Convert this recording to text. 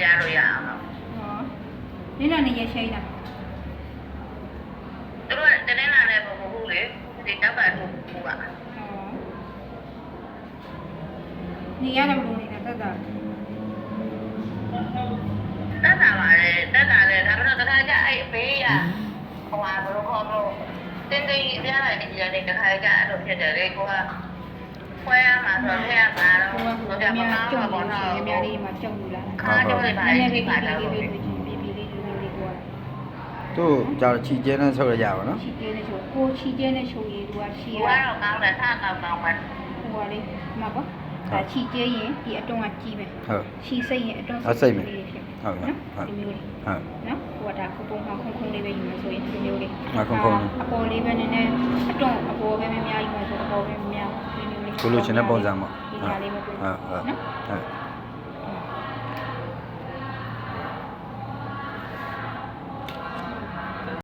ကြားလို့ရအောင်လို့ ဟောနင်းလာနေရရှိလား သူတို့ကတင်းလာလည်းမဟုတ်ဘူးလေဒီတောက်ကထုတ်ဘူးက ဟောနေရတယ်ဘယ်လိုနေတာတက်တာ တက်တာပါလေတက်တာလေဒါပေမဲ့တခါကျအဲ့ဘေးရဟိုဟာဘယ်လိုခေါ်လို့တင်းတင်းပြားလိုက်နေကြတယ်တခါကျအဲ့လိုဖြစ်တယ်လေကိုကခွဲရမှာဆိုတော့ထည့်ရမှာတော့ ဟိုက ဆို ကြုံ တော့မ နေ ကောင်း ကြုံ တော့ နေ ဘော ရှိ နော် အများလေးမှာကြုံလို့လား ခါကျတော့ပါလေ နည်းန ဒီ ည်း ပါ ပြီး တော့ ပြီးပြီးပြီးလေးလေးကွာ တို့ကြာချီကျဲနဲ့ဆောက်ရရပါနော် ချီကျဲနဲ့ချိုကိုချီကျဲနဲ့ချိုရည်သူကချီ ဒီ ရ ကတော့ကောင်းတယ်ထားကောင်းကောင်းပဲ ဟိုကလေးမှာပေါ့ဒါချီကျဲရင်ဒီအတွန်းကကြီးပဲ ဟုတ် ချီစိတ်ရင်အတွန်း ဟုတ်ကဲ့ နော် ဟုတ် ဒီမျိုးလေး ဟုတ် နော်ဟိုကဒါခုပုံခုံခုံလေးပဲယူမယ်ဆိုရင်ဒီမျိုးလေး ခုံခုံလေး အပေါ်လေးပဲနည်းနည်းအတွန်းအပေါ်ပဲများယူမယ်ဆိုအပေါ်ပဲများဒီမျိုးလေး ကိုလိုချင်တဲ့ပုံစံပေါ့ ဒီဟာလေးပဲ ဟုတ်ဟုတ် နော် ဟုတ်